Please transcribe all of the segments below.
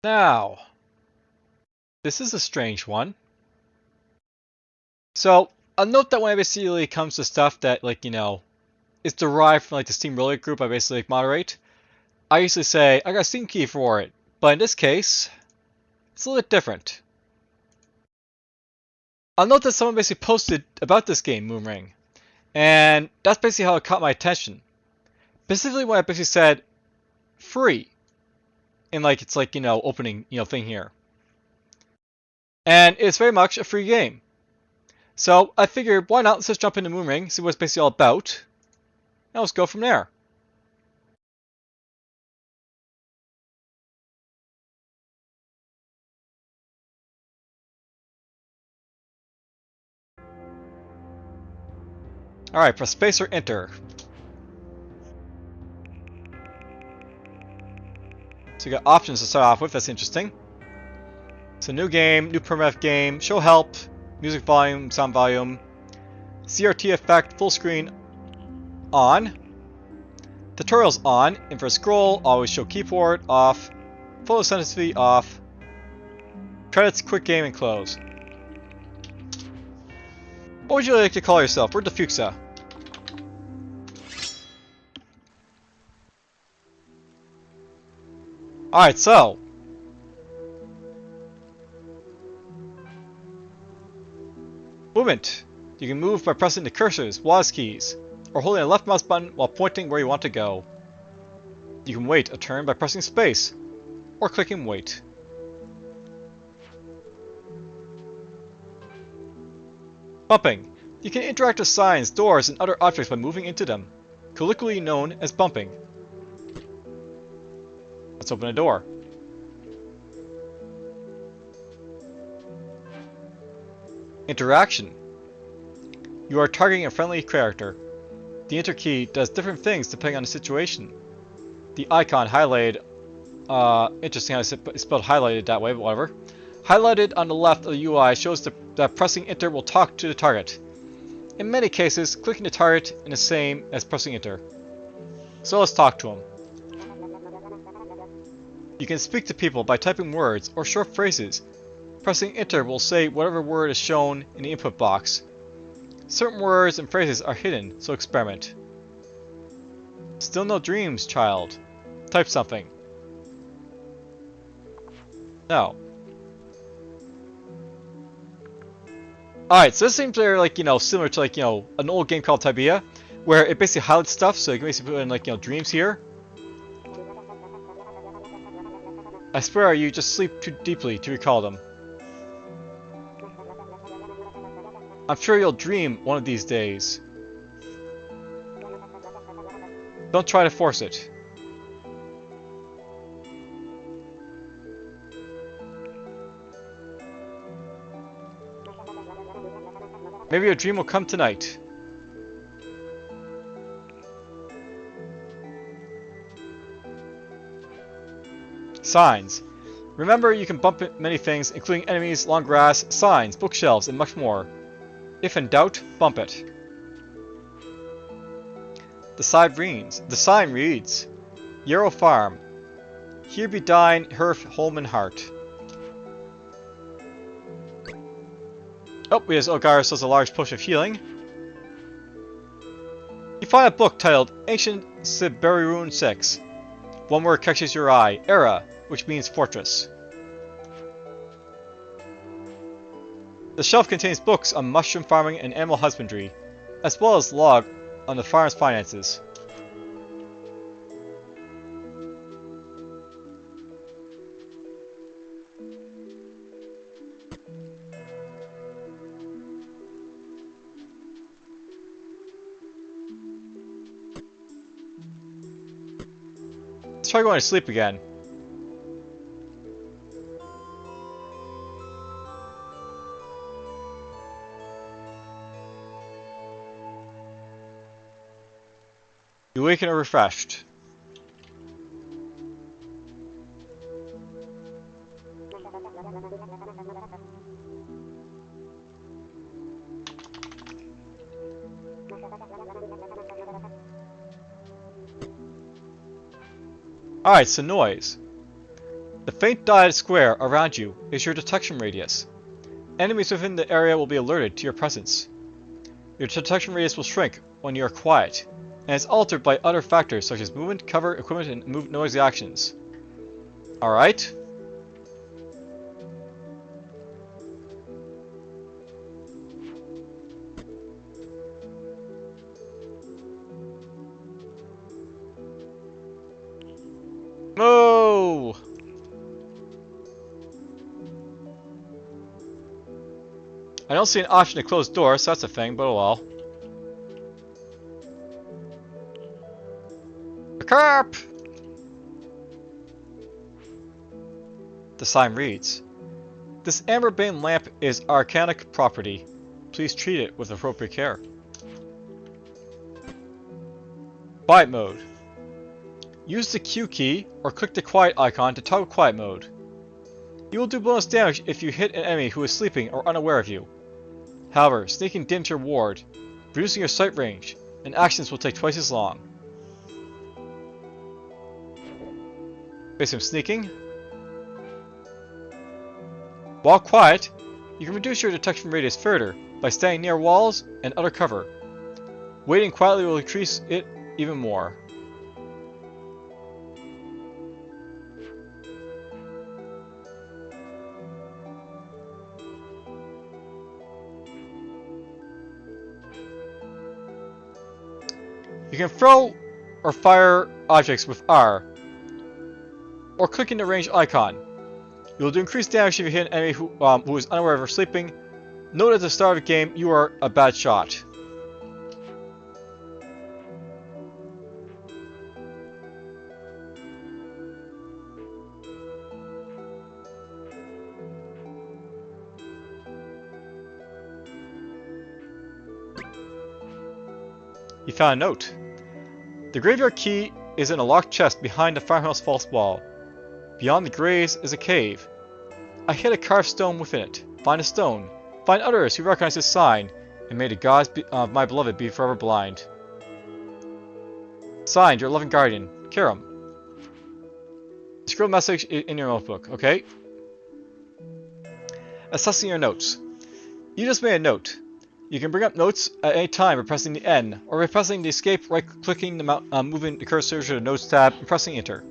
Now, this is a strange one. So, I'll note that when it basically comes to stuff that, is derived from, the Steam Roguelike group I basically, moderate, I usually say, I got a Steam key for it. But in this case, it's a little bit different. I'll note that someone basically posted about this game, Moonring. And that's basically how it caught my attention. Specifically when I basically said, free. And, opening, thing here. And it's very much a free game. So I figured, why not? Let's just jump into Moonring, see what it's basically all about, and let's go from there. Alright, press space or enter. So you got options to start off with, that's interesting. So new game, new permadeath game, show help, music volume, sound volume, CRT effect, full screen on, tutorials on, info scroll, always show keyboard off, photo sensitivity off, credits, quick game, and close. What would you like to call yourself? We're DFuxa. Alright, so. Movement. You can move by pressing the cursors, WASD keys, or holding the left mouse button while pointing where you want to go. You can wait a turn by pressing space, or clicking wait. Bumping. You can interact with signs, doors, and other objects by moving into them, colloquially known as bumping. Let's open a door. Interaction. You are targeting a friendly character. The enter key does different things depending on the situation. The icon highlighted, interesting how it's spelled highlighted that way, but whatever. Highlighted on the left of the UI shows that pressing enter will talk to the target. In many cases, clicking the target is the same as pressing enter. So let's talk to him. You can speak to people by typing words or short phrases. Pressing enter will say whatever word is shown in the input box. Certain words and phrases are hidden, so experiment. Still no dreams, child. Type something. No. Alright, so this seems very, similar to, an old game called Tibia, where it basically highlights stuff, so you can basically put in, dreams here. I swear you just sleep too deeply to recall them. I'm sure you'll dream one of these days. Don't try to force it. Maybe your dream will come tonight. Signs. Remember, you can bump many things, including enemies, long grass, signs, bookshelves, and much more. If in doubt, bump it. The sign reads, Yarrow Farm. Here be thine hearth, home, and heart. Oh, we have Elgar sells a large potion of healing. You find a book titled Ancient Siberian 6. One word catches your eye, Era, which means fortress. The shelf contains books on mushroom farming and animal husbandry, as well as log on the farm's finances. Let's try going to sleep again. You awaken or refreshed. Alright, so noise. The faint dotted square around you is your detection radius. Enemies within the area will be alerted to your presence. Your detection radius will shrink when you are quiet, and is altered by other factors such as movement, cover, equipment, and noisy actions. Alright. Moo! I don't see an option to close doors, so that's a thing, but oh well. A carp! The sign reads, "This amber-bane lamp is arcanic property. Please treat it with appropriate care." Quiet mode. Use the Q key or click the quiet icon to toggle quiet mode. You will do bonus damage if you hit an enemy who is sleeping or unaware of you. However, sneaking dims your ward, reducing your sight range, and actions will take twice as long. Based on sneaking. While quiet, you can reduce your detection radius further by standing near walls and other cover. Waiting quietly will increase it even more. You can throw or fire objects with R, or clicking the range icon. You will do increased damage if you hit an enemy who is unaware of sleeping. Note at the start of the game you are a bad shot. You found a note. The graveyard key is in a locked chest behind the farmhouse false wall. Beyond the graves is a cave. I hid a carved stone within it. Find a stone. Find others who recognize this sign, and may the gods of my beloved be forever blind. Signed, your loving guardian, Karam. Scroll message in your notebook, okay? Assessing your notes. You just made a note. You can bring up notes at any time by pressing the N, or by pressing the escape, right-clicking the moving the cursor to the Notes tab, and pressing Enter.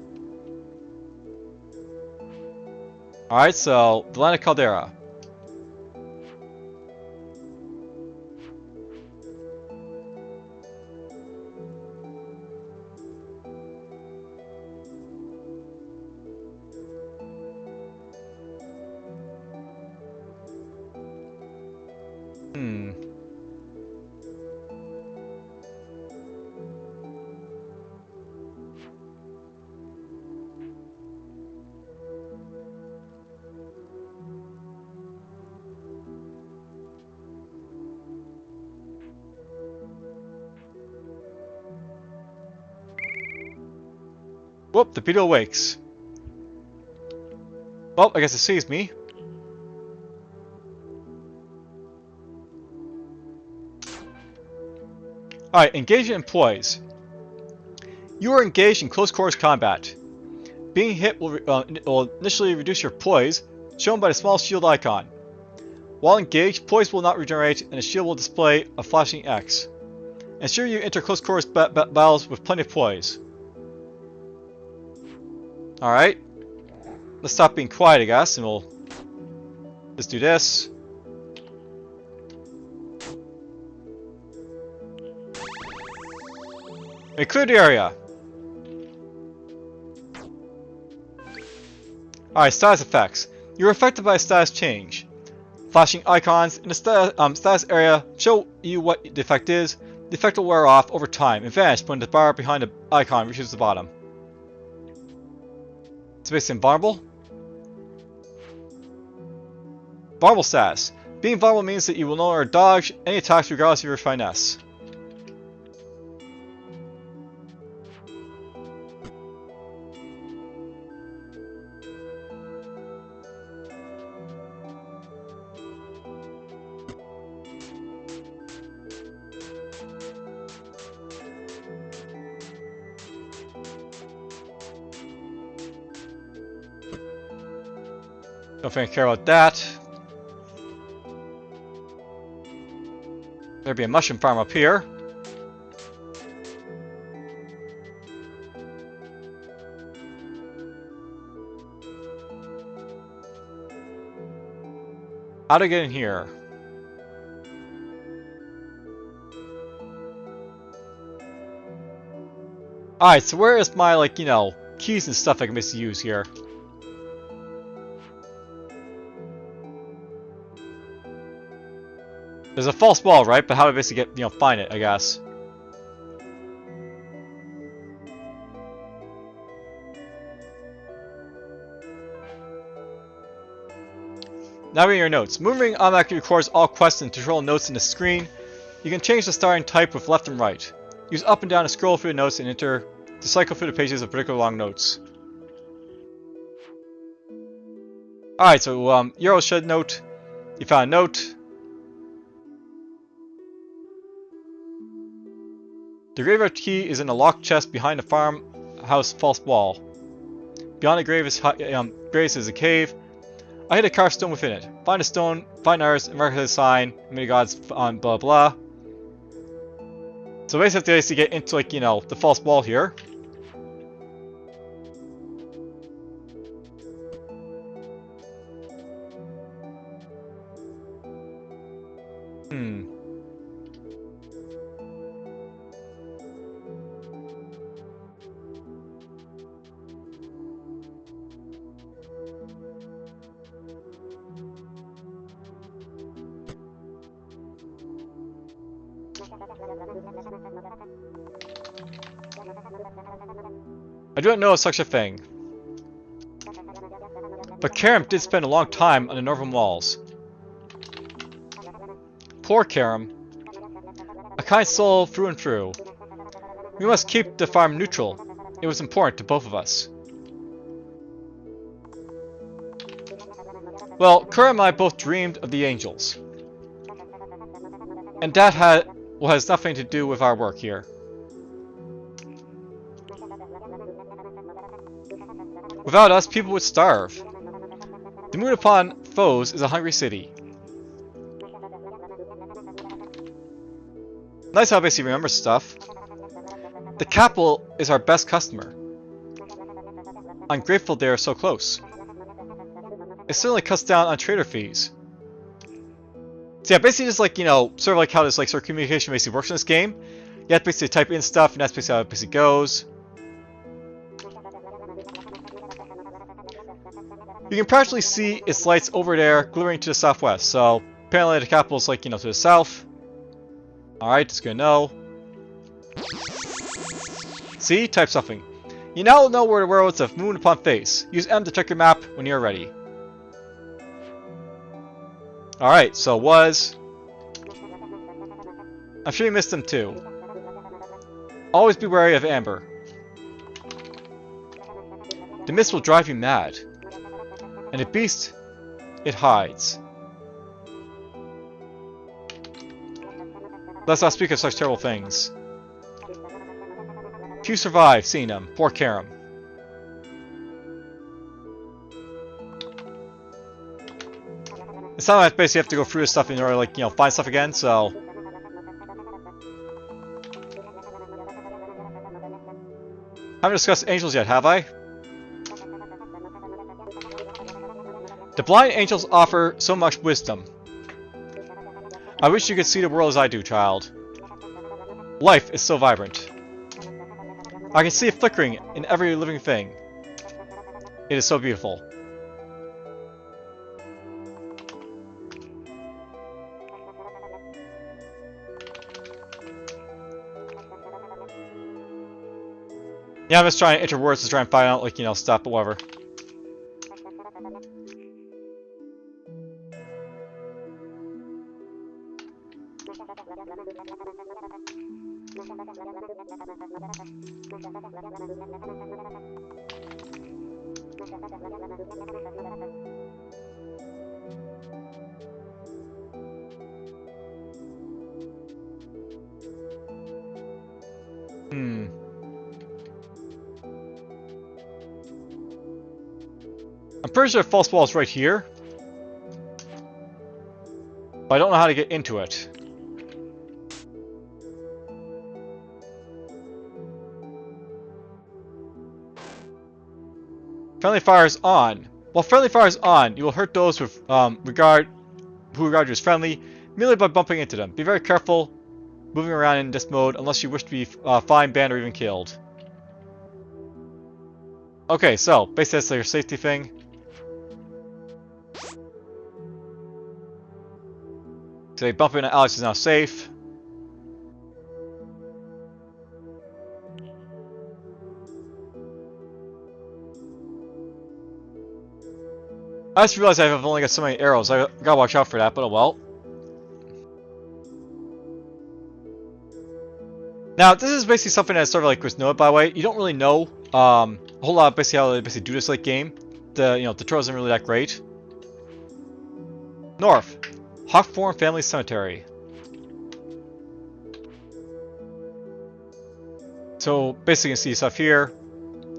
Alright, so, the Land of Caldera. Whoop, the beetle wakes. Well, I guess it sees me. Alright, engaging employees. You are engaged in close quarters combat. Being hit will initially reduce your poise, shown by the small shield icon. While engaged, poise will not regenerate, and the shield will display a flashing X. Ensure you enter close quarters battles with plenty of poise. Alright. Let's stop being quiet, I guess, and we'll just do this. And clear the area. Alright, status effects. You're affected by a status change. Flashing icons in the status area show you what the effect is. The effect will wear off over time and vanish when the bar behind the icon reaches the bottom. It's basically invulnerable. Vulnerable status. Being vulnerable means that you will no longer dodge any attacks regardless of your finesse. Don't think I care about that. There'd be a mushroom farm up here. How to get in here? Alright, so where is my, like, you know, keys and stuff I can basically use here? There's a false wall, right? But how do I basically get, you know, find it, I guess. Navigating your notes. Moonring automatically records all quests and tutorial notes in the screen. You can change the starting type with left and right. Use up and down to scroll through the notes and enter to cycle through the pages of particular long notes. Alright, so Euro shed note. You found a note. The graveyard key is in a locked chest behind the farmhouse false wall. Beyond the graves is a cave. I hid a carved stone within it. Find a stone, find ours, and mark the sign. Many gods on blah blah. So basically, I have to basically get into, like, you know, the false wall here. I do not know of such a thing. But Karam did spend a long time on the northern walls. Poor Karam. A kind soul through and through. We must keep the farm neutral. It was important to both of us. Well, Karam and I both dreamed of the angels. And that has nothing to do with our work here. Without us, people would starve. The moon upon foes is a hungry city. Nice how I basically remember stuff. The capital is our best customer. I'm grateful they are so close. It certainly cuts down on trader fees. So yeah, basically just like, you know, sort of like how this like sort of communication basically works in this game. You have to basically type in stuff, and that's basically how it basically goes. You can partially see its lights over there glimmering to the southwest. So apparently the capital is, like, you know, to the south. Alright, that's good to know. See? Type something. You now know where the worlds of moon upon face. Use M to check your map when you're ready. Alright, so was... I'm sure you missed them too. Always be wary of amber. The mist will drive you mad. And the beast, it hides. Let's not speak of such terrible things. Few survive seeing them. Poor Karam. It's not like basically have to go through this stuff in order to, like, you know, find stuff again, so... Haven't discussed angels yet, have I? The blind angels offer so much wisdom. I wish you could see the world as I do, child. Life is so vibrant. I can see it flickering in every living thing. It is so beautiful. Yeah, I'm just trying to enter words to try and find out, like, you know, stuff, but whatever. I'm pretty sure the false wall is right here. But I don't know how to get into it. Friendly fire is on. While friendly fire is on, you will hurt those with who regard you as friendly merely by bumping into them. Be very careful moving around in this mode unless you wish to be fined, banned, or even killed. Okay, so basically that's like your safety thing. So bumping into Alex is now safe. I just realized I've only got so many arrows. I gotta watch out for that, but oh well. Now, this is basically something that's sort of like Chris Noah, by the way. You don't really know a whole lot of basically how they basically do this like game. The tutorial isn't really that great. North, Hawkthorne Family Cemetery. So basically, you can see stuff here.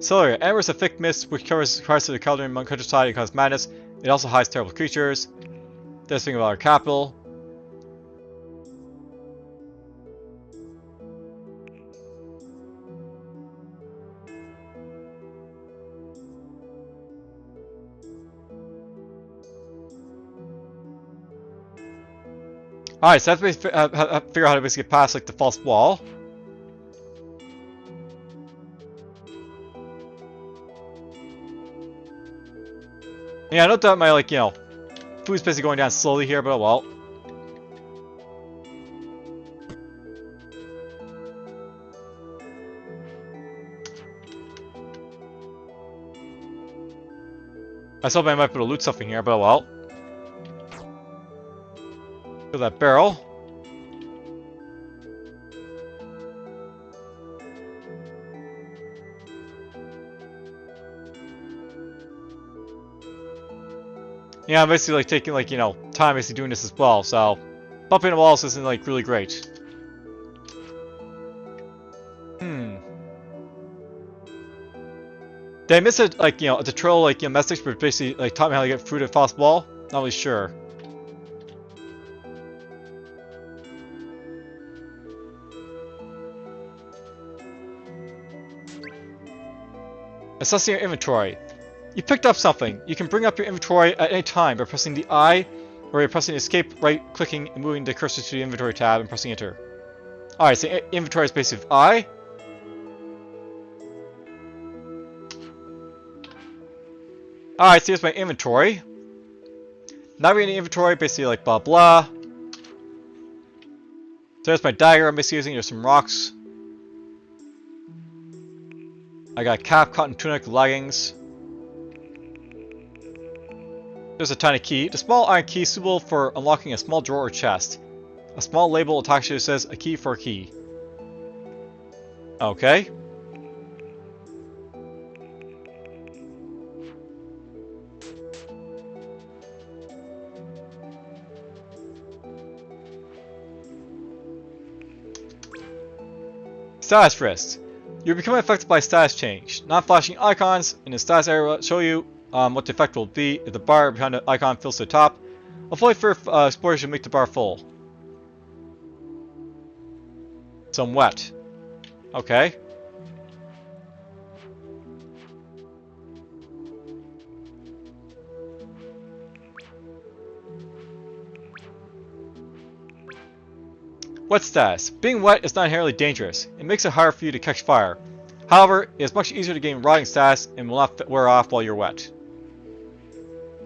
Celeria enters a thick mist which covers parts of the Caldron countryside and causes madness. It also hides terrible creatures. There's thing about our capital. Alright, so I have to figure out how to basically get past like the false wall. Yeah, I know that my food's basically going down slowly here, but oh well. I was hoping I might be able to loot something here, but oh well. Fill that barrel. Yeah, I'm basically like taking time basically doing this as well, so bumping the walls isn't like really great. Did I miss a tutorial message but basically like taught me how to get through the false wall? Not really sure. Assessing your inventory. You picked up something. You can bring up your inventory at any time by pressing the I, or you're pressing escape, right-clicking, and moving the cursor to the inventory tab and pressing enter. Alright, so inventory is basically I. Alright, so here's my inventory. Navigating the inventory, basically like blah blah. So there's my dagger I'm basically using. There's some rocks. I got cap, cotton tunic, leggings. There's a tiny key. The small iron key is suitable for unlocking a small drawer or chest. A small label attached to it says a key for a key. Okay. Status wrist. You're becoming affected by status change. Non-flashing icons in the status area will show you what the effect will be if the bar behind the icon fills to the top. A fully for explosion will make the bar full. Some wet. Okay. Wet status. Being wet is not inherently dangerous. It makes it harder for you to catch fire. However, it is much easier to gain rotting status and will not wear off while you're wet.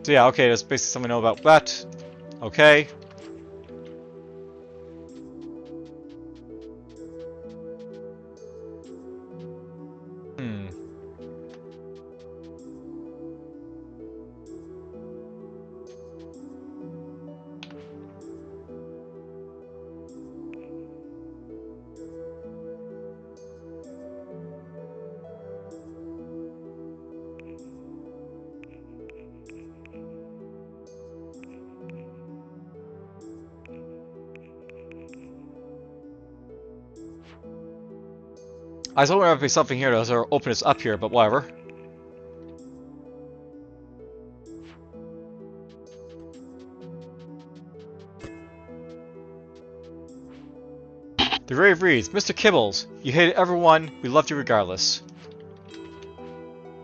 So yeah, okay, that's basically something I know about wet. Okay. I was hoping there would be something here to sort of open this up here, but whatever. The grave reads, Mr. Kibbles, you hated everyone, we loved you regardless.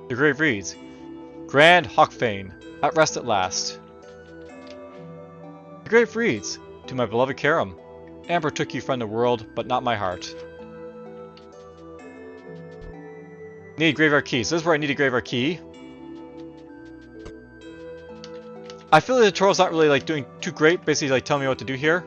The grave reads, Grand Hawkfane, at rest at last. The grave reads, To my beloved Karam, Amber took you from the world, but not my heart. Need graveyard key. So this is where I need a graveyard key. I feel like the tutorial's not really like doing too great, basically like telling me what to do here.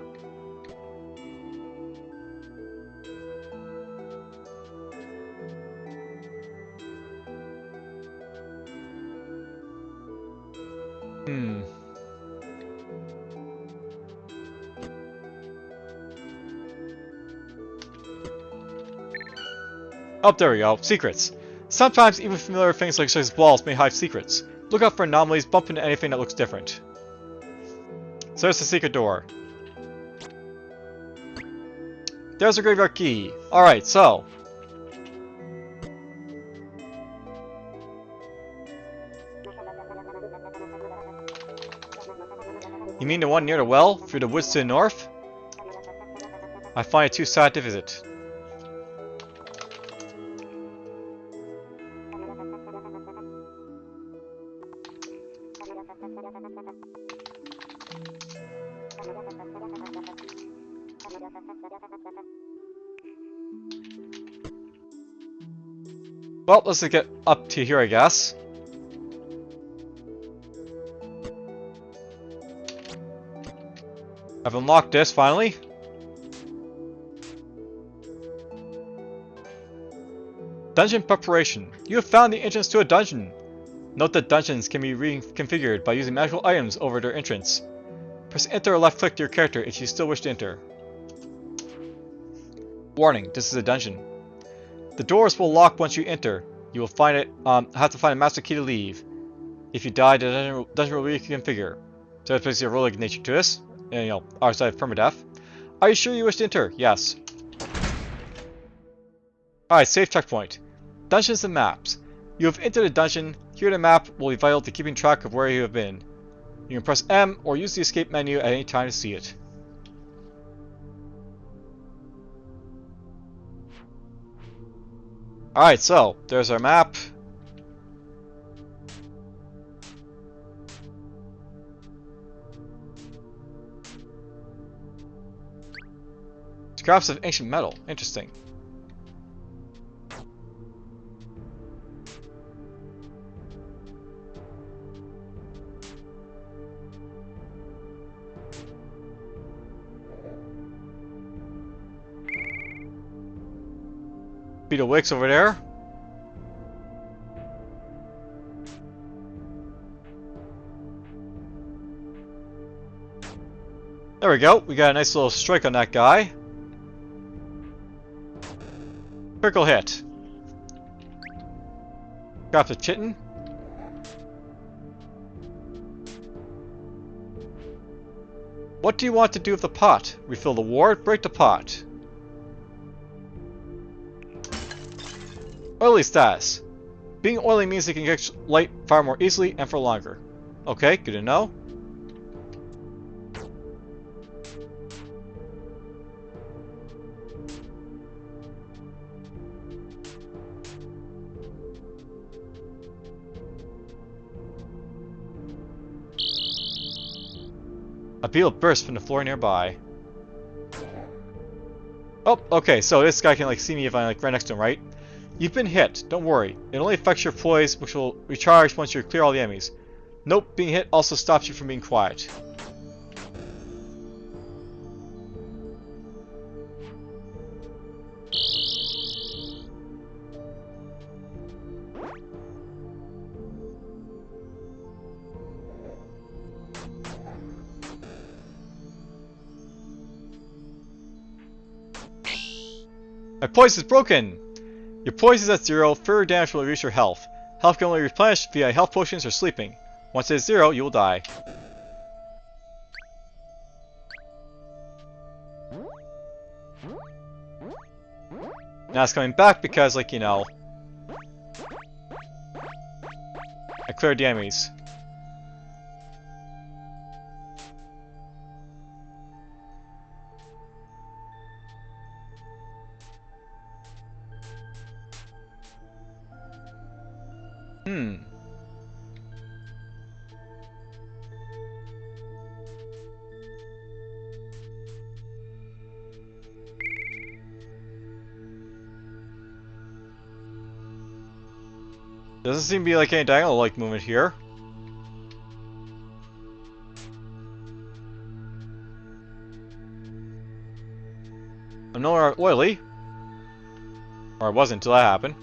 Oh, there we go. Secrets. Sometimes even familiar things like such as walls may hide secrets. Look out for anomalies, bump into anything that looks different. So there's the secret door. There's the graveyard key. Alright, so. You mean the one near the well, through the woods to the north? I find it too sad to visit. Well, let's get up to here, I guess. I've unlocked this, finally. Dungeon preparation. You have found the entrance to a dungeon. Note that dungeons can be reconfigured by using magical items over their entrance. Press enter or left click to your character if you still wish to enter. Warning, this is a dungeon. The doors will lock once you enter. You will find it. Have to find a master key to leave. If you die, the dungeon will reconfigure. So there's basically a roguelike nature to this. And, you know, our side of permadeath. Are you sure you wish to enter? Yes. Alright, save checkpoint. Dungeons and maps. You have entered a dungeon. Here the map will be vital to keeping track of where you have been. You can press M or use the escape menu at any time to see it. Alright, so there's our map. Scraps of ancient metal. Interesting. Beetle Wicks over there. There we go. We got a nice little strike on that guy. Critical hit. Got the chitin. What do you want to do with the pot? Refill the ward, break the pot. Oily status. Being oily means it can get light far more easily and for longer. Okay, good to know. A beetle bursts from the floor nearby. Oh, okay, so this guy can like see me if I'm like right next to him, right? You've been hit, don't worry. It only affects your poise, which will recharge once you clear all the enemies. Nope, being hit also stops you from being quiet. My poise is broken! Your poise is at 0, further damage will reduce your health. Health can only be replenished via health potions or sleeping. Once it is 0, you will die. Now it's coming back because, like, you know, I cleared the enemies. Doesn't seem to be like any diagonal-like movement here. I'm no longer oily. Or I wasn't until that happened.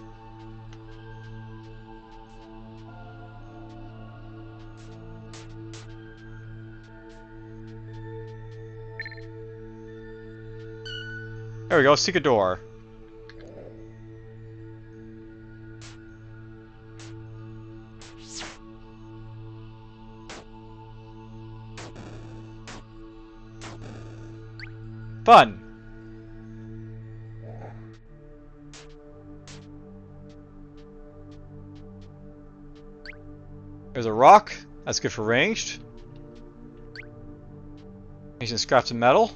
There we go, seek a door. Fun! There's a rock. That's good for ranged. Using scraps of metal.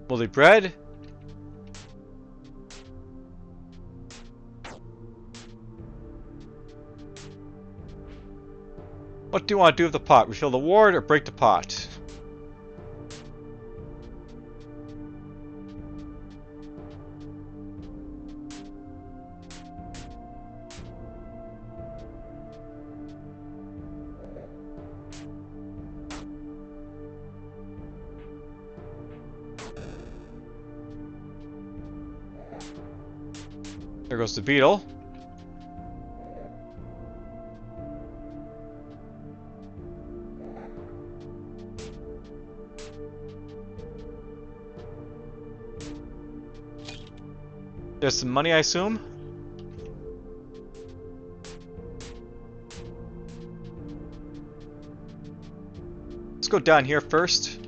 Moldy bread. What do you want to do with the pot? Refill the ward or break the pot? There goes the beetle. There's some money, I assume. Let's go down here first.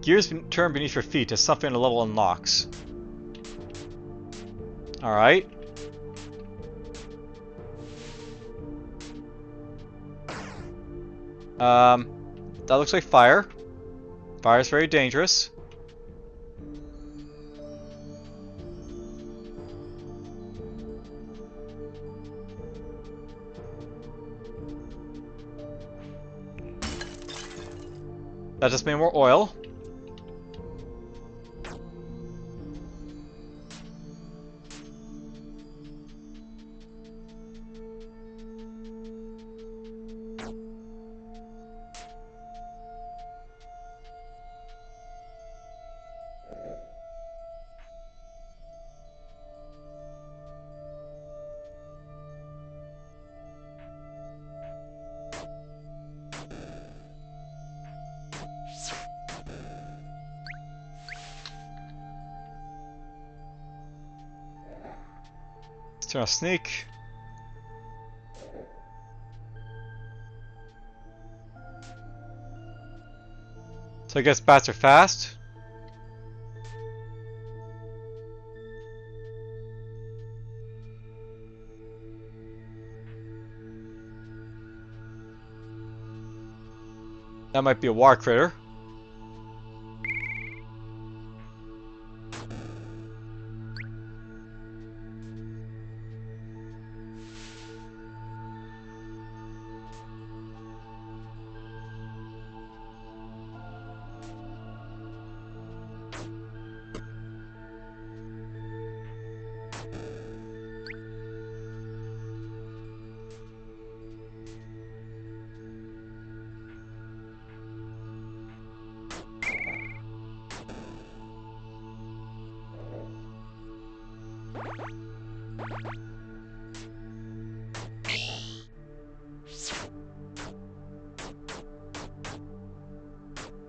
Gears turn beneath your feet as something on the level unlocks. Alright. That looks like fire. Fire is very dangerous. That just made more oil. Turn on sneak. So I guess bats are fast. That might be a war critter.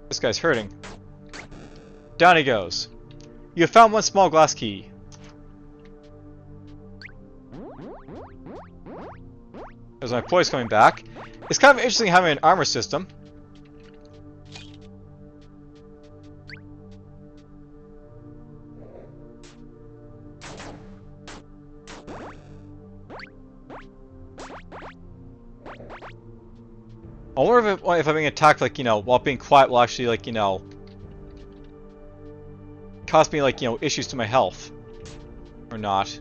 This guy's hurting. Down he goes. You have found one small glass key. There's my poise coming back. It's kind of interesting having an armor system. I wonder if I'm being attacked, like, you know, while being quiet will actually, like, you know, cause me, like, you know, issues to my health. Or not.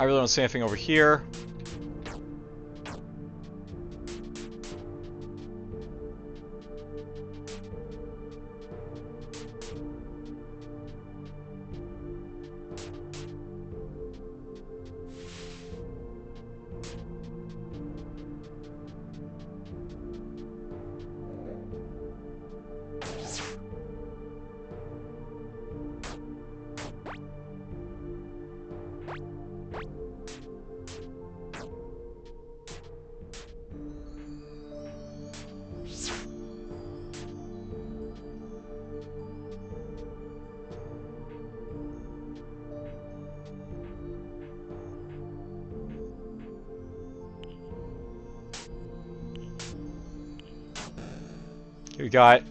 I really don't see anything over here. Here we got.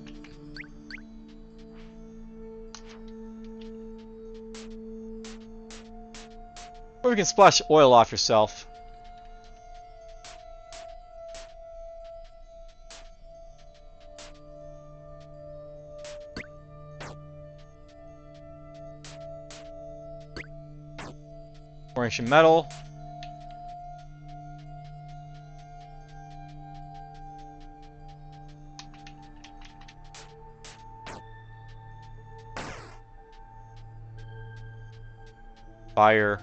Or we can splash oil off yourself. Or ancient metal. Fire.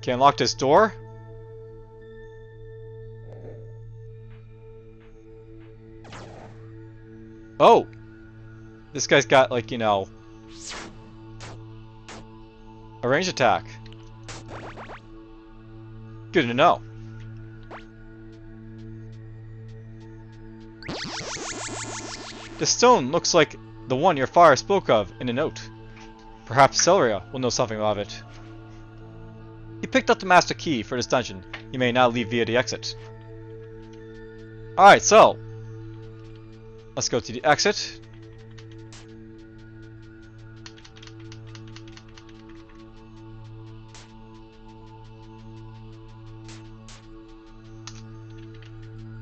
Can I unlock this door? Oh! This guy's got, like, you know, a range attack. Good to know. The stone looks like the one your father spoke of in a note. Perhaps Celeria will know something about it. He picked up the master key for this dungeon. You may now leave via the exit. Alright, so let's go to the exit.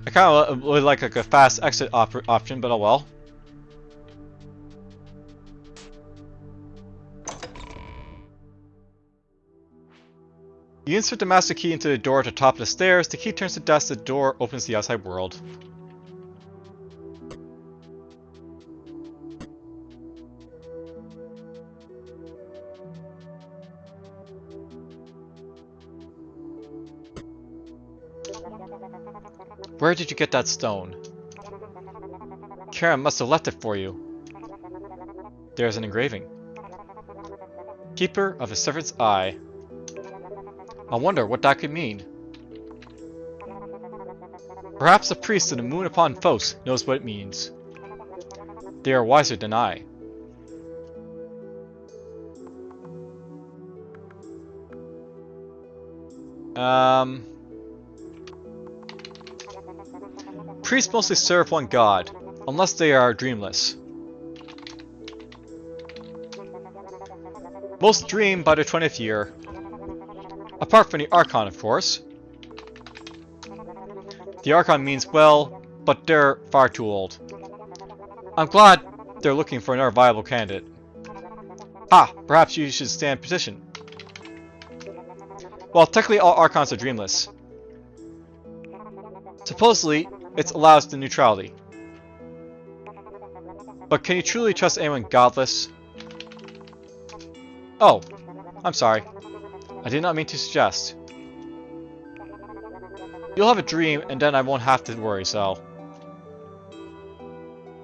I kind of would like a fast exit option, but oh well. You insert the master key into the door at the top of the stairs. The key turns to dust. The door opens the outside world. Where did you get that stone? Karen must have left it for you. There's an engraving. Keeper of a Servant's Eye. I wonder what that could mean. Perhaps the priest of the moon upon Phos knows what it means. They are wiser than I. Priests mostly serve one god, unless they are dreamless. Most dream by their 20th year. Apart from the Archon, of course. The Archon means well, but they're far too old. I'm glad they're looking for another viable candidate. Ah, perhaps you should stand petition. Well, technically all Archons are dreamless. Supposedly, it allows the neutrality. But can you truly trust anyone godless? Oh, I'm sorry. I did not mean to suggest. You'll have a dream, and then I won't have to worry, so...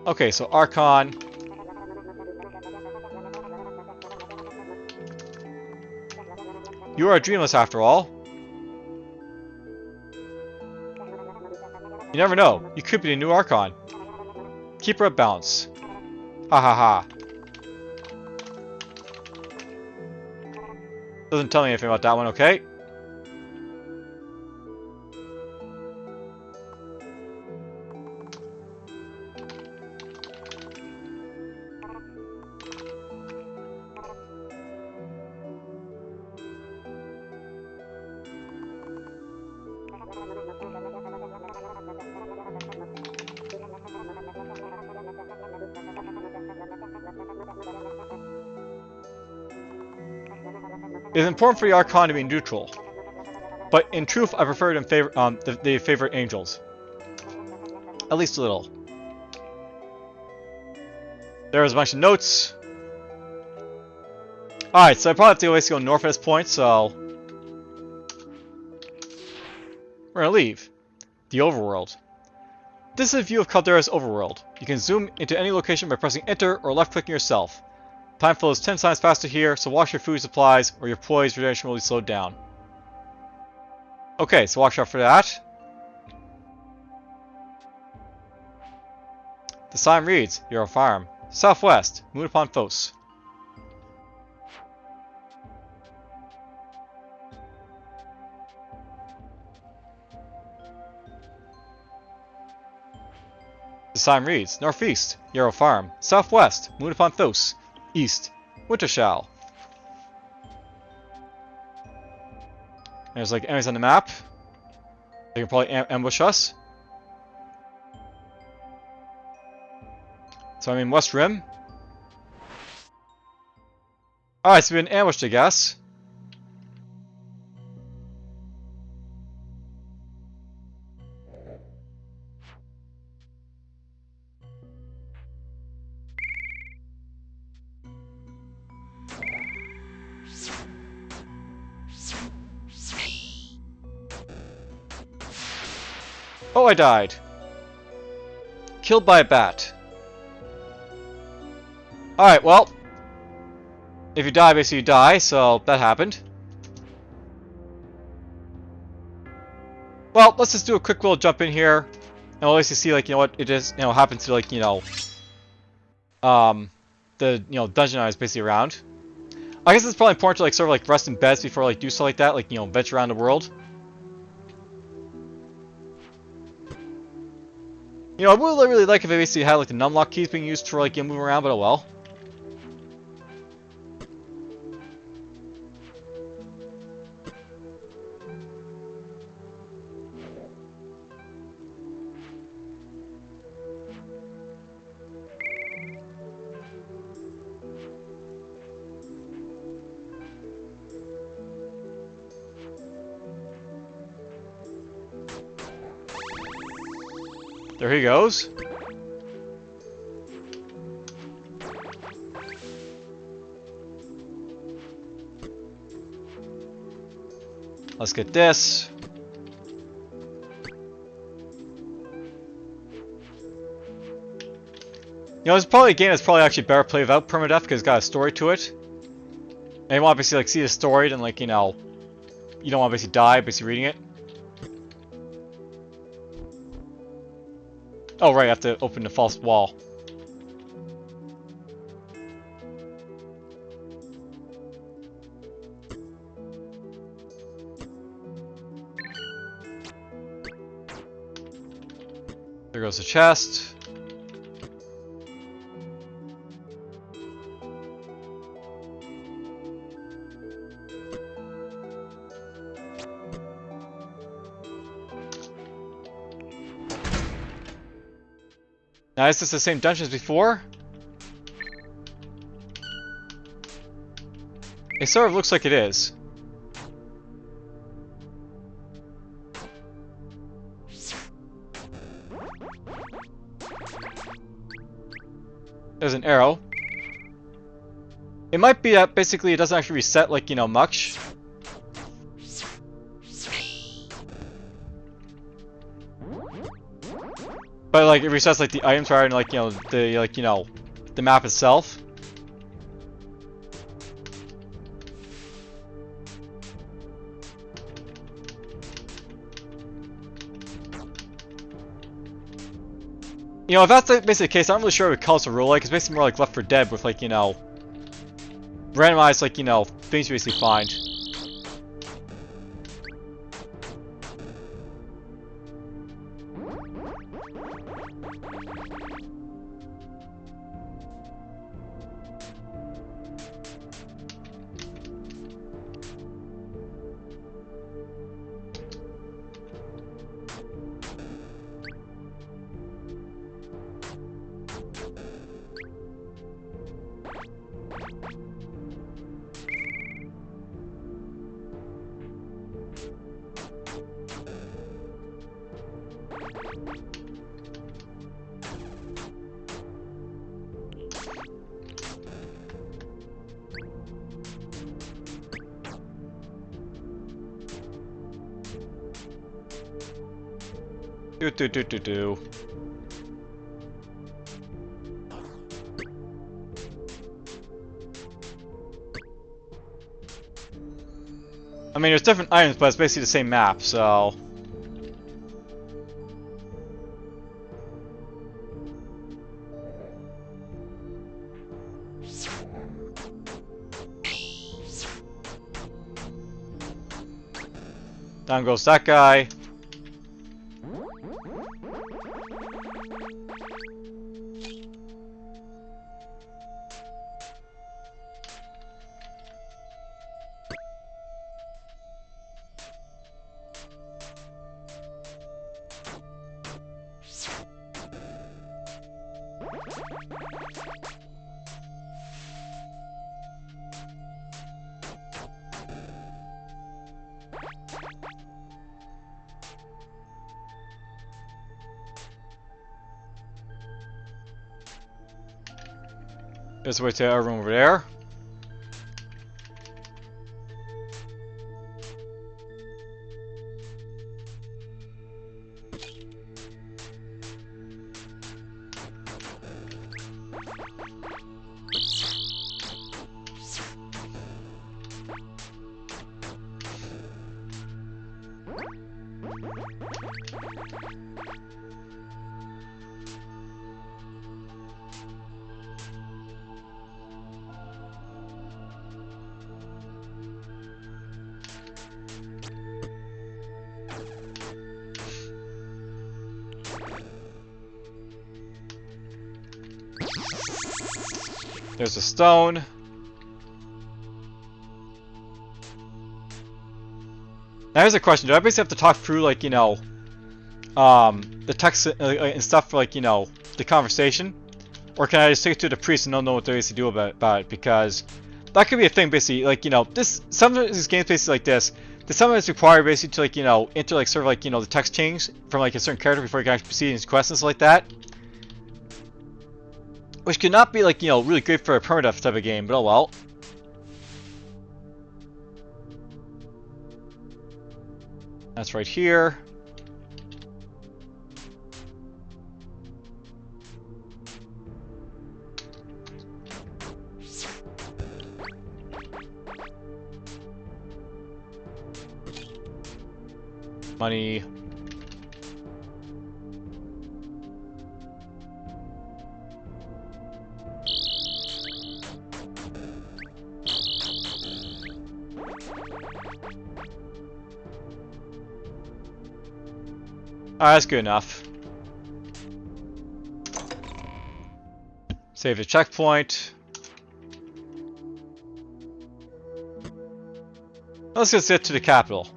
Okay, so Archon. You are dreamless after all. You never know. You could be the new Archon. Keep her at balance. Ha ha ha. Doesn't tell me anything about that one, okay? It is important for the Archon to be neutral, but in truth, I prefer them they favorite angels. At least a little. There's a bunch of notes. Alright, so I probably have to always go north at this point, so we're gonna leave the overworld. This is a view of Caldera's overworld. You can zoom into any location by pressing enter or left-clicking yourself. Time flows 10 times faster here, so watch your food supplies or your poise regeneration will be slowed down. Okay, so watch out for that. The sign reads, You're a farm. Southwest, Moon upon Phos. The sign reads, Northeast, Yarrow Farm. Southwest, Moon upon Phos. East, Wintershall. There's like enemies on the map. They can probably ambush us. So I'm in West Rim. Alright, so we've been ambushed, I guess. Oh, I died. Killed by a bat. Alright, well. If you die, basically you die, so that happened. Well, let's just do a quick little jump in here. And we'll basically see, like, you know, what it is, you know, happens to, like, you know, the, you know, dungeon I was basically around. I guess it's probably important to, like, sort of, like, rest in beds before, like, do stuff like that, like, you know, venture around the world. You know, I would really like if they basically had, like, the numlock keys being used for, like, you know, moving around, but oh well. There he goes. Let's get this. You know, it's probably a game that's probably actually better played without permadeath because it's got a story to it. And you want to basically like see the story, then like, you know, you don't want to basically die basically reading it. Oh right, I have to open the false wall. There goes the chest. Now, is this the same dungeon as before? It sort of looks like it is. There's an arrow. It might be that basically it doesn't actually reset, like, you know, much. But like it resets like the items rather than like, you know, the like, you know, the map itself. You know, if that's basically the case, I'm not really sure what it calls a roguelike. It's basically more like Left 4 Dead with, like, you know, randomized, like, you know, things you basically find. Do. I mean, there's different items, but it's basically the same map, so... Down goes that guy. There's the way to our room over there. There's a stone. Now here's a question. Do I basically have to talk through, like, you know, the text and stuff for, like, you know, the conversation? Or can I just take it to the priest and not know what they basically do about it? Because that could be a thing, basically. Like, you know, some of these games basically like this, that sometimes require basically to, like, you know, enter, like, sort of like, you know, the text change from, like, a certain character before you can actually proceed in his quests and stuff like that. Which could not be, like, you know, really great for a permadeath type of game, but oh well. That's right here. Money. Alright, that's good enough. Save the checkpoint. Let's just get to the capital.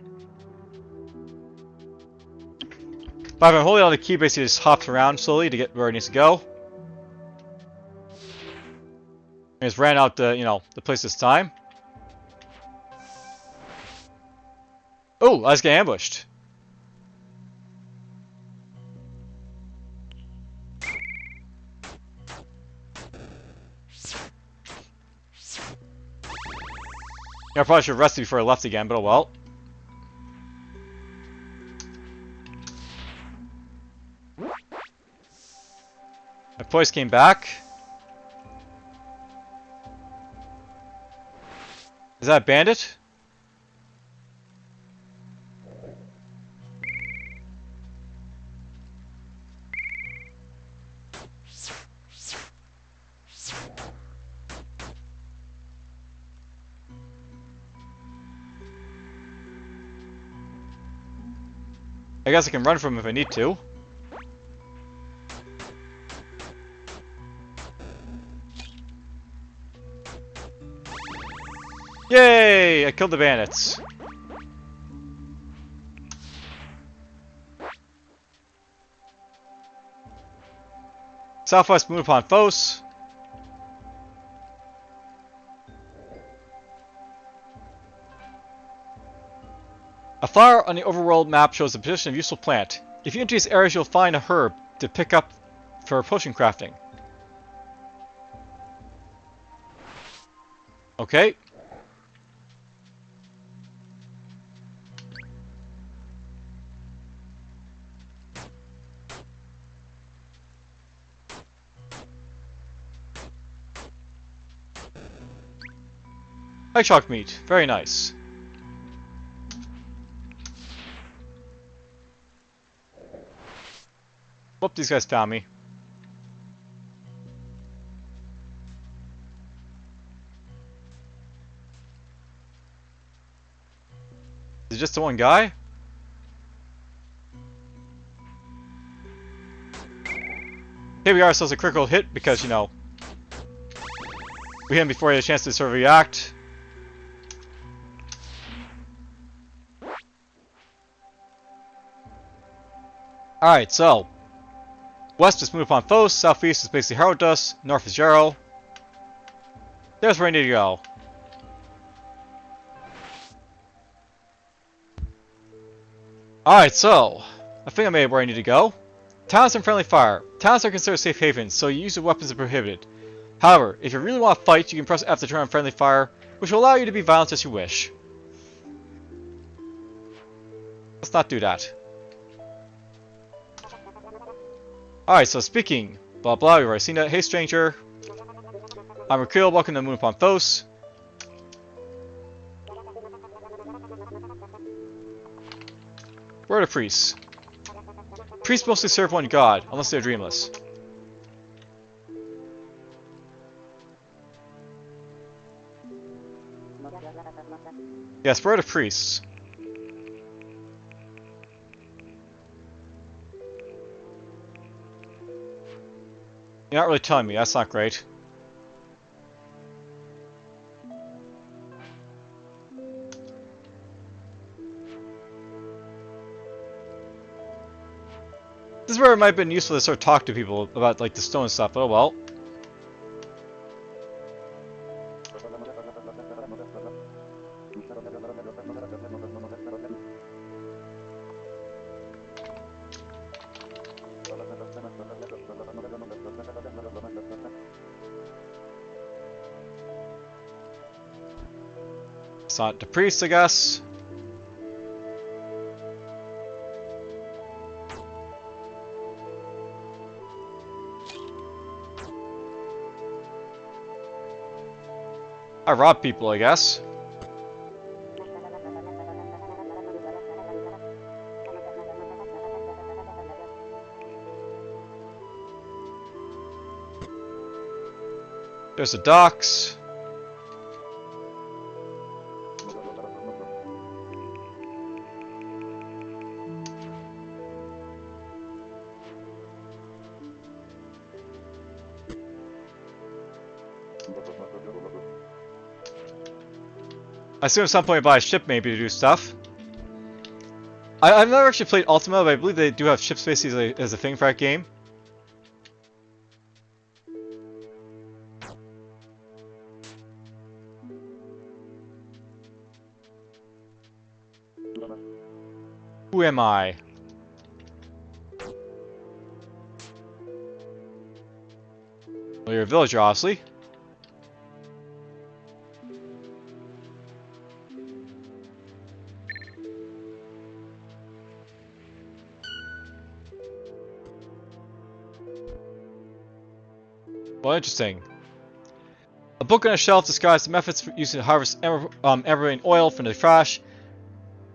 But if I'm holding on the key, basically just hops around slowly to get where it needs to go. I just ran out the, you know, the place this time. Oh, I just get ambushed. Yeah, I probably should have rested before I left again, but oh well. My voice came back. Is that a bandit? I guess I can run from him if I need to. Yay! I killed the bandits. Southwest moon upon Fos. A flower on the overworld map shows the position of a useful plant. If you enter these areas, you'll find a herb to pick up for potion crafting. Okay. High chalk meat. Very nice. Whoop, these guys found me. Is it just the one guy? Here we are, so it's a critical hit because, you know, we hit him before he had a chance to sort of react. Alright, so west is Moon upon Fos, southeast is basically Harrow Dust, north is Jarrow. There's where I need to go. Alright, so I think I made it where I need to go. Towns and friendly fire. Towns are considered safe havens, so use of weapons are prohibited. However, if you really want to fight, you can press F to turn on friendly fire, which will allow you to be violent as you wish. Let's not do that. Alright, so speaking, blah blah, we've already seen that. Hey stranger, I'm Rakil, welcome to Moon upon Fos. Where are the priests? Priests mostly serve one god, unless they're dreamless. Yes, where are the priests? You're not really telling me, that's not great. This is where it might have been useful to sort of talk to people about like the stone stuff, oh well. It's not the priest, I guess. I rob people, I guess. There's the docks. I assume at some point I buy a ship maybe to do stuff. I've never actually played Ultima, but I believe they do have ship space as a thing for that game. Who am I? Well, you're a villager, obviously. Well, interesting. A book on a shelf describes the methods for using to harvest emerald oil from the trash.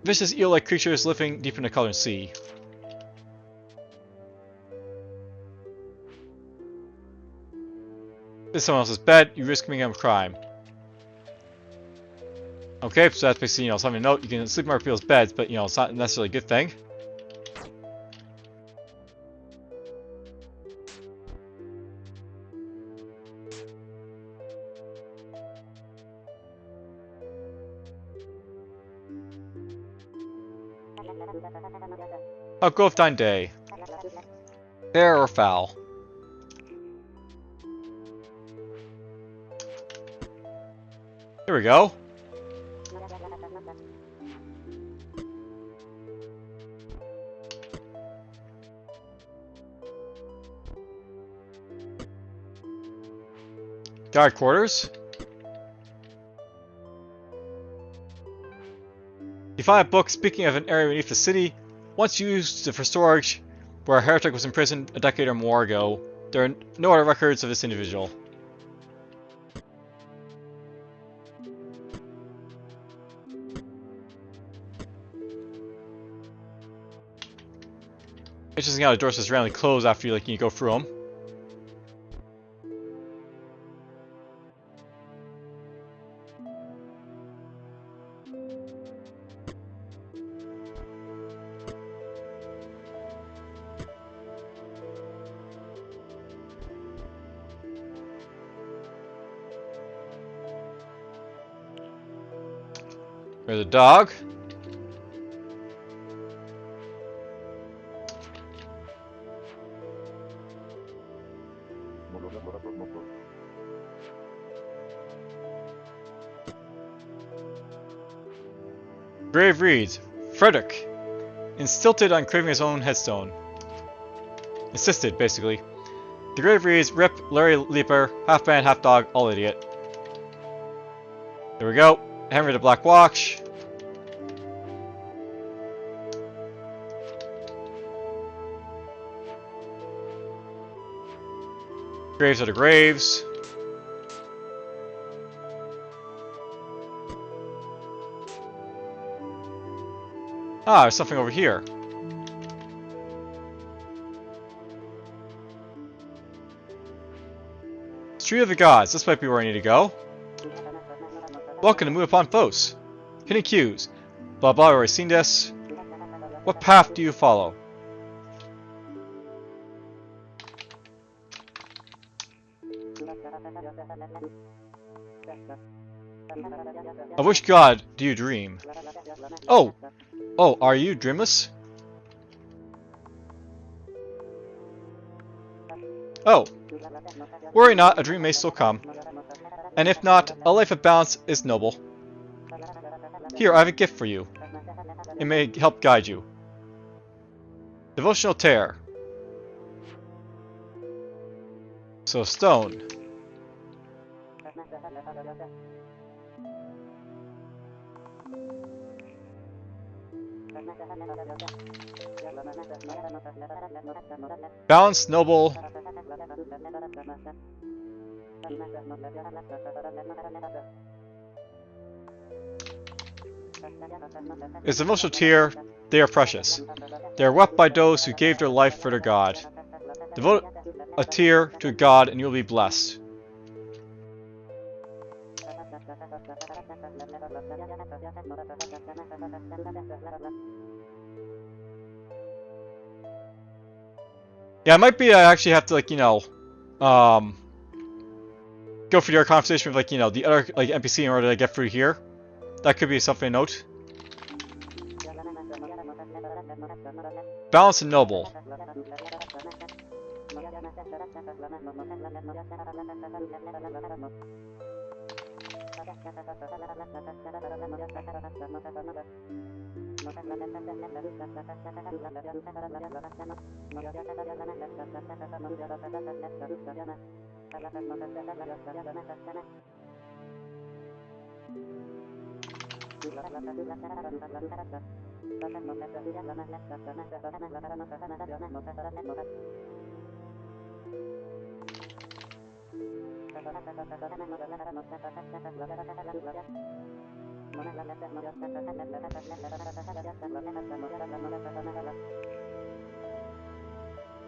Vicious eel-like creatures living deep in the colored sea. This is someone else's bed. You risk committing a crime. Okay, so that's basically, you know, something to note. You can sleep on other people's beds, but, you know, it's not necessarily a good thing. How goeth thine day? Fair or foul? Here we go. Guard quarters. You find a book speaking of an area beneath the city, once used for storage, where a heretic was imprisoned a decade or more ago. There are no other records of this individual. Interesting how the doors just randomly close after you go through them. There's a dog. Grave reads, Frederick. Instilted on craving his own headstone. Insisted, basically. The grave reads, Rip, Larry Leaper, half man, half dog, all idiot. There we go. Henry the Black Watch. Graves are the graves. Ah, there's something over here. Tree of the Gods. This might be where I need to go. Welcome to Move Upon Foes. Hidden cues. Blah blah, already seen this. What path do you follow? Of which god do you dream? Oh! Oh, are you dreamless? Oh. Worry not, a dream may still come. And if not, a life of balance is noble. Here, I have a gift for you. It may help guide you. Devotional Tear. So, stone. Balance, noble. Is the emotional tier, they are precious. They are wept by those who gave their life for their god. Devote a tear to a god and you will be blessed. Yeah, it might be I actually have to, like, go through your conversation with, like, the other, like, NPC in order to get through here. That could be something to note. Balance and noble.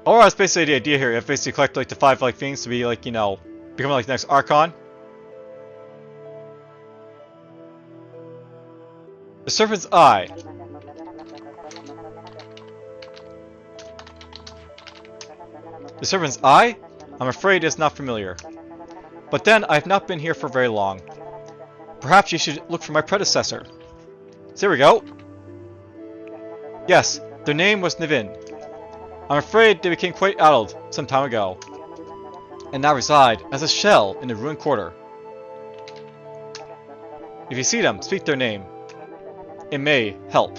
Or that's basically the idea here. You have to basically collect like the 5 like things to be like, become like the next Archon. The Serpent's Eye. The Serpent's Eye? I'm afraid it's not familiar. But then, I have not been here for very long. Perhaps you should look for my predecessor. So here we go. Yes, their name was Nivin. I'm afraid they became quite addled some time ago, and now reside as a shell in the ruined quarter. If you see them, speak their name. It may help.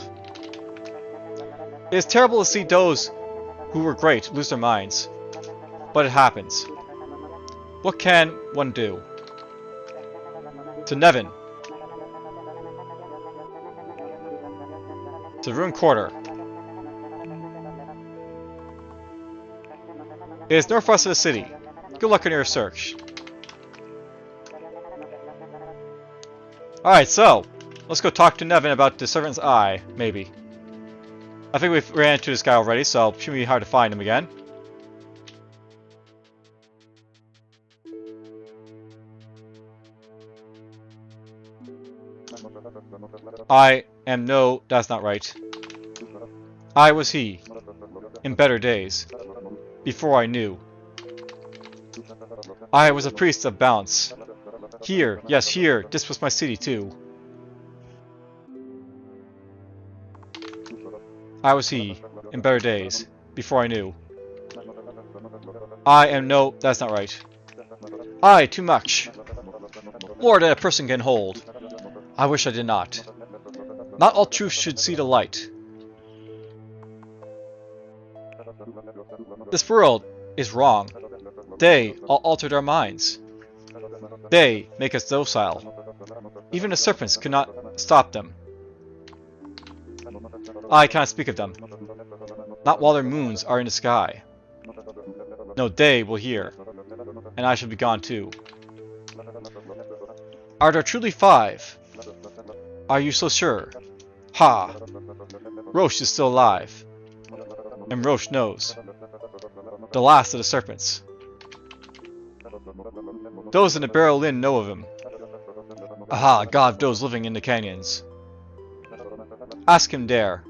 It is terrible to see those who were great lose their minds, but it happens. What can one do? To Nevin. To the ruined quarter. It is northwest of the city. Good luck on your search. Alright, so, let's go talk to Nevin about the Servant's Eye, maybe. I think we've ran into this guy already, so it shouldn't be hard to find him again. No, that's not right. I was he, in better days, before I knew. I was a priest of balance. Here, yes, here, this was my city too. I was he, in better days, before I knew. No, that's not right. Too much. More than a person can hold. I wish I did not. Not all truth should see the light. This world is wrong. They all altered our minds. They make us docile. Even the serpents could not stop them. I cannot speak of them. Not while their moons are in the sky. No, they will hear. And I shall be gone too. Are there truly 5? Are you so sure? Ha! Roche is still alive. And Roche knows. The last of the serpents. Those in the Barrel Inn know of him. Aha, god of those living in the canyons. Ask him there.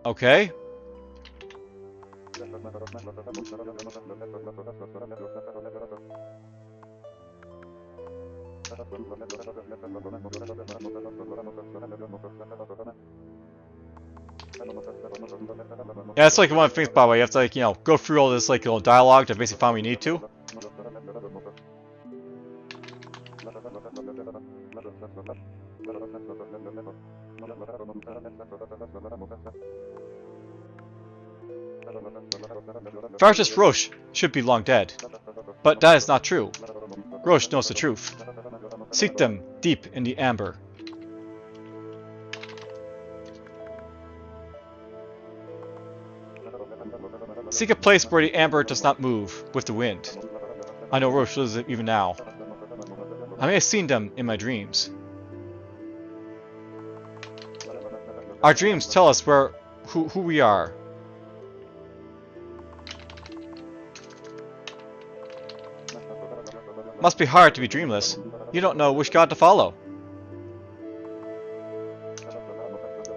Okay. Yeah, that's like one of the things, by the way, you have to, like, go through all this, like, dialogue to basically find what you need to. Fargus Roche should be long dead, but that is not true. Roche knows the truth. Seek them deep in the amber. Seek a place where the amber does not move with the wind. I know Roche lives it even now. I may have seen them in my dreams. Our dreams tell us who we are. Must be hard to be dreamless. You don't know which god to follow.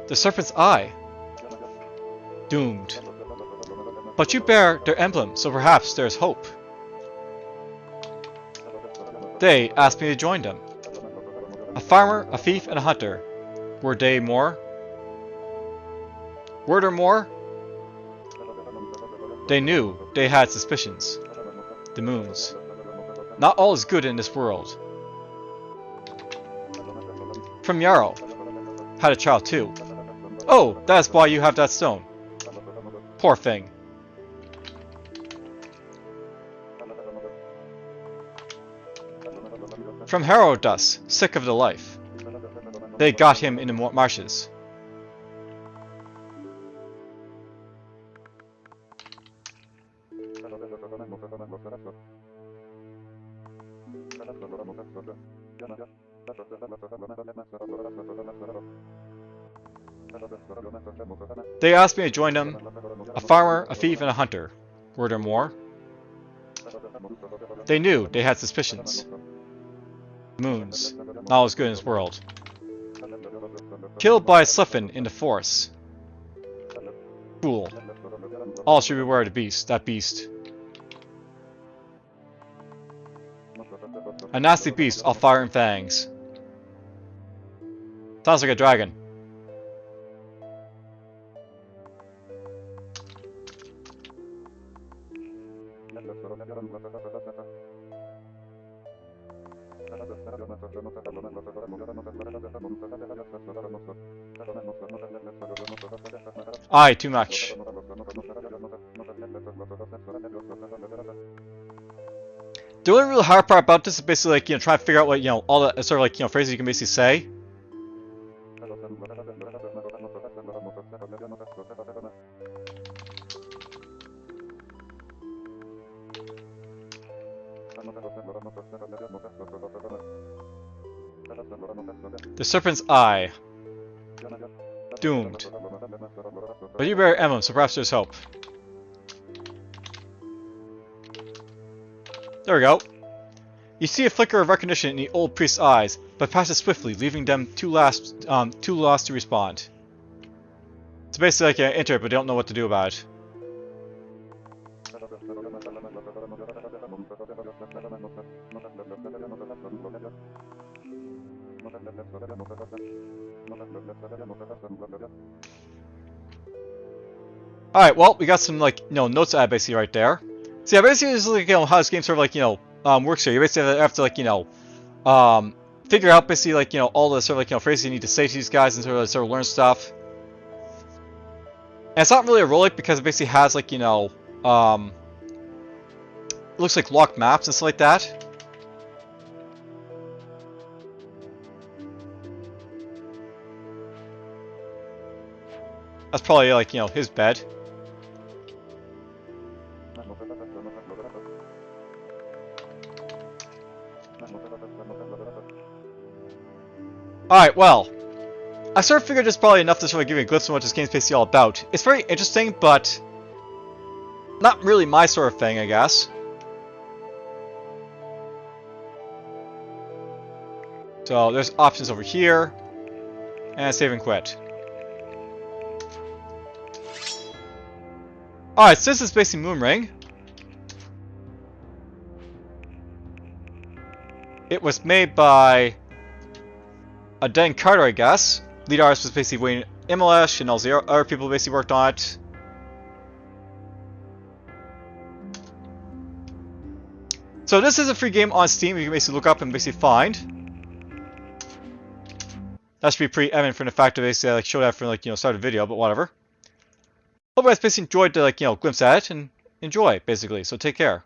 The Serpent's Eye. Doomed. But you bear their emblem, so perhaps there's hope. They asked me to join them. A farmer, a thief, and a hunter. Were they more? Were there more? They knew they had suspicions. The moons. Not all is good in this world. From Yarrow. Had a child too. Oh, that's why you have that stone. Poor thing. From Herodus, sick of the life. They got him in the marshes. They asked me to join them. A farmer, a thief, and a hunter. Were there more? They knew they had suspicions. Moons. Not all is good in this world. Killed by a sliffin in the forest. Fool. All should beware of the beast. That beast. A nasty beast, all fire and fangs. Sounds like a dragon. Aye, too much. The only real hard part about this is basically like, trying to figure out what, all the sort of like, phrases you can basically say. The Serpent's Eye. Doomed. But you bear emblem, so perhaps there's hope. There we go. You see a flicker of recognition in the old priest's eyes, but passes swiftly, leaving them too lost to respond. It's basically like an enter, but they don't know what to do about it. Alright, well, we got some, like, notes to add basically right there. So yeah, basically this is like, how this game sort of like, works here. You basically have to like, figure out basically like, all the sort of like, phrases you need to say to these guys and sort of learn stuff. And it's not really a roguelike because it basically has like, it looks like locked maps and stuff like that. That's probably like, his bed. Alright, well, I sort of figured it's probably enough to sort of give you a glimpse of what this game's basically all about. It's very interesting, but not really my sort of thing, I guess. So there's options over here, and save and quit. Alright, so this is basically Moonring. It was made by Dan Carter, I guess. Lead artist was basically Wayne Imalish, and all the other people basically worked on it. So this is a free game on Steam you can basically look up and basically find. That should be pretty evident from the fact that basically I like showed that from like, start of the video, but whatever. Hope you guys basically enjoyed the like, glimpse at it and enjoy basically. So take care.